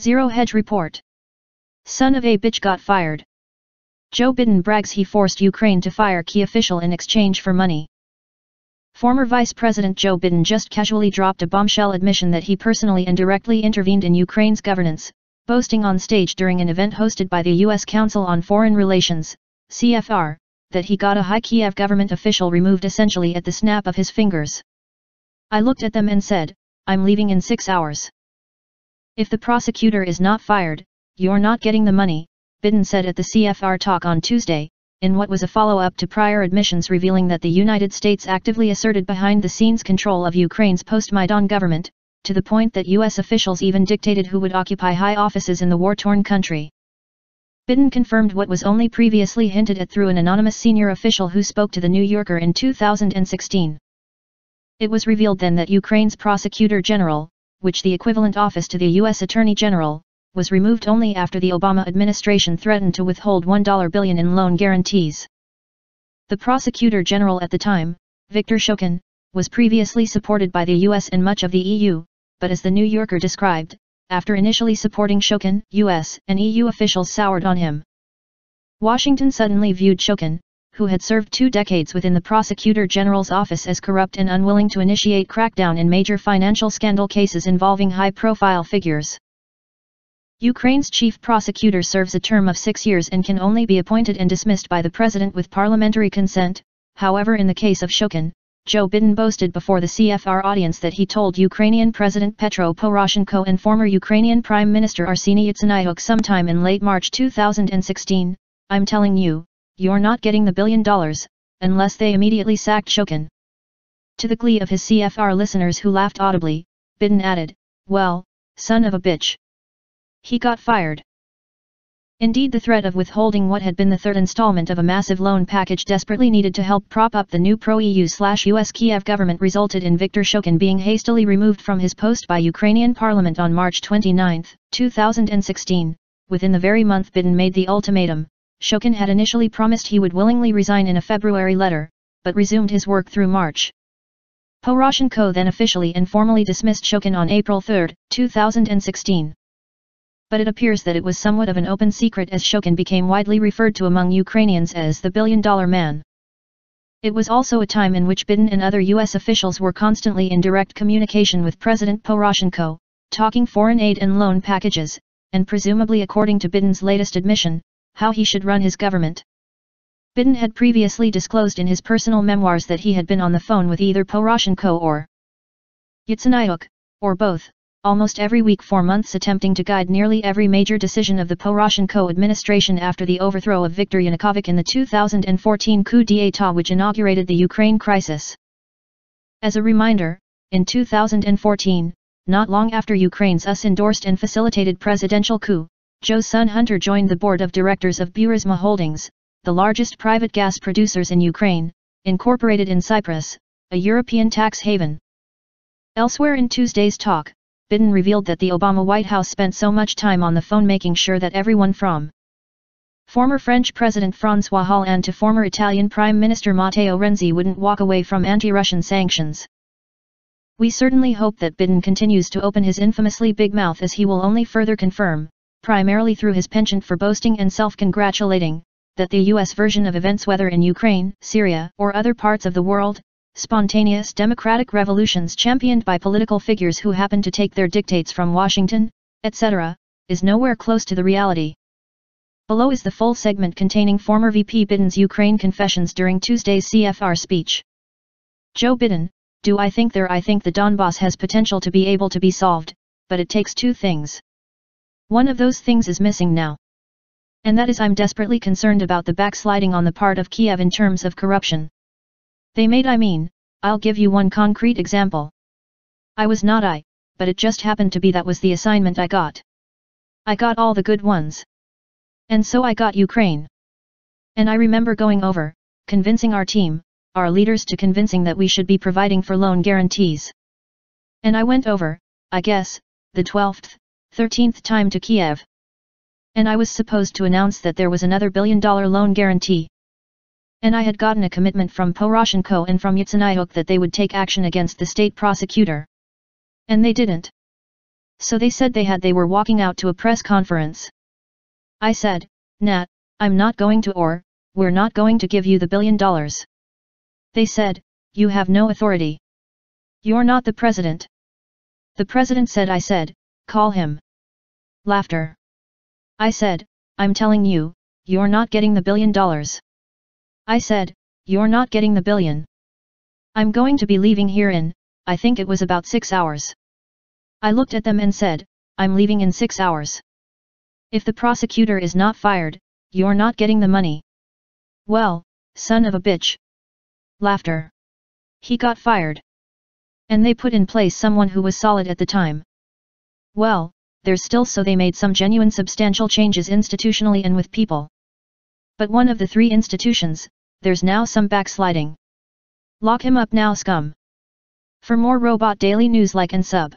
Zero Hedge Report. Son of a bitch got fired. Joe Biden brags he forced Ukraine to fire key official in exchange for money. Former Vice President Joe Biden just casually dropped a bombshell admission that he personally and directly intervened in Ukraine's governance, boasting on stage during an event hosted by the U.S. Council on Foreign Relations, CFR, that he got a high Kiev government official removed essentially at the snap of his fingers. I looked at them and said, "I'm leaving in 6 hours. If the prosecutor is not fired, you're not getting the money," Biden said at the CFR talk on Tuesday, in what was a follow-up to prior admissions revealing that the United States actively asserted behind-the-scenes control of Ukraine's post-Maidan government, to the point that U.S. officials even dictated who would occupy high offices in the war-torn country. Biden confirmed what was only previously hinted at through an anonymous senior official who spoke to The New Yorker in 2016. It was revealed then that Ukraine's prosecutor general, which the equivalent office to the U.S. Attorney General, was removed only after the Obama administration threatened to withhold $1 billion in loan guarantees. The prosecutor general at the time, Viktor Shokin, was previously supported by the US and much of the EU, but as the New Yorker described, after initially supporting Shokin, US and EU officials soured on him. Washington suddenly viewed Shokin, who had served 2 decades within the prosecutor general's office, as corrupt and unwilling to initiate crackdown in major financial scandal cases involving high-profile figures. Ukraine's chief prosecutor serves a term of 6 years and can only be appointed and dismissed by the president with parliamentary consent. However, in the case of Shokin, Joe Biden boasted before the CFR audience that he told Ukrainian President Petro Poroshenko and former Ukrainian Prime Minister Arseniy Yatsenyuk sometime in late March 2016, "I'm telling you, you're not getting the $1 billion, unless they immediately sacked Shokin." To the glee of his CFR listeners who laughed audibly, Biden added, "Well, son of a bitch. He got fired." Indeed, the threat of withholding what had been the third installment of a massive loan package desperately needed to help prop up the new pro-EU/US Kiev government resulted in Viktor Shokin being hastily removed from his post by Ukrainian parliament on March 29, 2016, within the very month Biden made the ultimatum. Shokin had initially promised he would willingly resign in a February letter, but resumed his work through March. Poroshenko then officially and formally dismissed Shokin on April 3, 2016. But it appears that it was somewhat of an open secret, as Shokin became widely referred to among Ukrainians as the $1 billion man. It was also a time in which Biden and other U.S. officials were constantly in direct communication with President Poroshenko, talking foreign aid and loan packages, and presumably, according to Biden's latest admission, how he should run his government. Biden had previously disclosed in his personal memoirs that he had been on the phone with either Poroshenko or Yatsenyuk, or both, almost every week for months, attempting to guide nearly every major decision of the Poroshenko administration after the overthrow of Viktor Yanukovych in the 2014 coup d'état which inaugurated the Ukraine crisis. As a reminder, in 2014, not long after Ukraine's US-endorsed and facilitated presidential coup, Joe's son Hunter joined the board of directors of Burisma Holdings, the largest private gas producers in Ukraine, incorporated in Cyprus, a European tax haven. Elsewhere in Tuesday's talk, Biden revealed that the Obama White House spent so much time on the phone making sure that everyone from former French President François Hollande to former Italian Prime Minister Matteo Renzi wouldn't walk away from anti-Russian sanctions. We certainly hope that Biden continues to open his infamously big mouth, as he will only further confirm, primarily through his penchant for boasting and self-congratulating, that the U.S. version of events, whether in Ukraine, Syria, or other parts of the world, spontaneous democratic revolutions championed by political figures who happen to take their dictates from Washington, etc., is nowhere close to the reality. Below is the full segment containing former VP Biden's Ukraine confessions during Tuesday's CFR speech. Joe Biden: "Do I think I think the Donbass has potential to be able to be solved, but it takes 2 things. One of those things is missing now. And that is, I'm desperately concerned about the backsliding on the part of Kiev in terms of corruption. I'll give you one concrete example. But it just happened to be that was the assignment I got. I got all the good ones. And so I got Ukraine. And I remember going over, convincing our team, our leaders, to convincing that we should be providing for loan guarantees. And I went over, I guess, the 12th, 13th time to Kiev. And I was supposed to announce that there was another $1 billion loan guarantee. And I had gotten a commitment from Poroshenko and from Yatsenyuk that they would take action against the state prosecutor. And they didn't. So they said they were walking out to a press conference. I said, Nat, I'm not going to, or, we're not going to give you the $1 billion. They said, you have no authority. You're not the president. The president said. I said, call him. Laughter. I said, I'm telling you, you're not getting the $1 billion. I said, you're not getting the billion. I'm going to be leaving here in, I think it was about 6 hours. I looked at them and said, I'm leaving in 6 hours. If the prosecutor is not fired, you're not getting the money. Well, son of a bitch. Laughter. He got fired. And they put in place someone who was solid at the time. Well, there's still, so they made some genuine substantial changes institutionally and with people. But one of the 3 institutions, there's now some backsliding. Lock him up now, scum. For more Robot Daily News, like and sub.